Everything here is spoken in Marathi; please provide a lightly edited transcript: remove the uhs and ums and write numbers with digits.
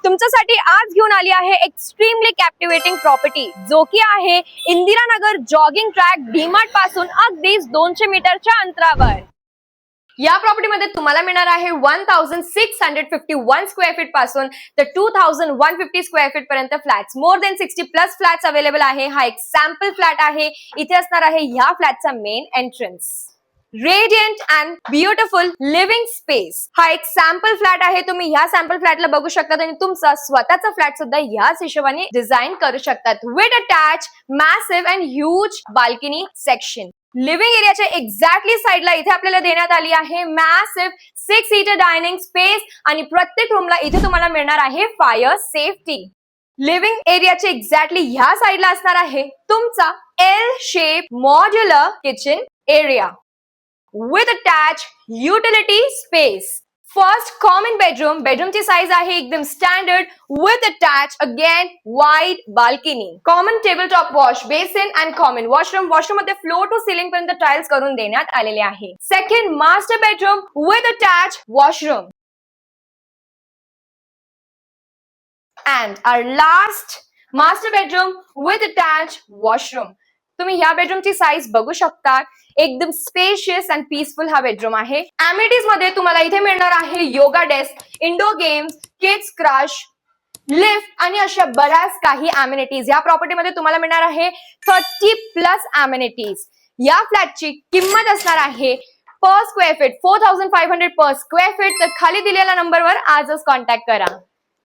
तुमच्यासाठी आज घेऊन आली आहे एक्स्ट्रीमली कॅप्टिवेटिंग प्रॉपर्टी, जो की आहे इंदिरानगर जॉगिंग ट्रॅक डीमार्ट पासून अगदीच 200 मीटरच्या अंतरावर। या प्रॉपर्टीमध्ये तुम्हाला मिळणार आहे 1651 स्क्वेअर फीट पासून तर 2150 स्क्वेअर फीट पर्यंत flats, more than 60 plus flats available आहे। हा एक सॅम्पल फ्लॅट आहे। इथे असणार आहे ह्या फ्लॅटचा main entrance, radiant and beautiful living space. हा एक सॅम्पल फ्लॅट आहे। तुम्ही ह्या सॅम्पल फ्लॅटला बघू शकता आणि तुमचा स्वतःचा फ्लॅट सुद्धा ह्याच हिशोबाने डिझाईन करू शकतात। With attach massive and huge balcony section. Living एरियाच्या एक्झॅक्टली साइडला इथे आपल्याला देण्यात आली आहे मॅसिव्ह 6 सीटर डायनिंग स्पेस आणि प्रत्येक रूमला इथे तुम्हाला मिळणार आहे फायर सेफ्टी। लिव्हिंग एरियाच्या एक्झॅक्टली ह्या साइडला असणार आहे तुमचा L shape modular kitchen area with attached utility space. First common bedroom, bedroomची साइज आहे एकदम standard with attached again wide balcony. Common table top wash basin and common washroom. washroom मध्ये floor to ceiling पर्यंत टाइल्स करून देण्यात आलेले आहे। Second master bedroom with attached washroom. And our last master bedroom with attached washroom. तुम्ही ह्या बेडरूमची साइज बघू शकता, एकदम स्पेशियस अँड पीसफुल हा बेडरूम आहे। अमेनिटीज मध्ये तुम्हाला इथे मिळणार आहे yoga desk, indoor games, kids crush, lift आणि अशा बऱ्याच काही अमेनिटीज या प्रॉपर्टीमध्ये तुम्हाला मिळणार आहे 30 प्लस अमेनिटीज। या फ्लॅटची किंमत असणार आहे per square feet 4500 per square feet. तर खाली दिलेल्या नंबरवर आजच कॉन्टॅक्ट करा।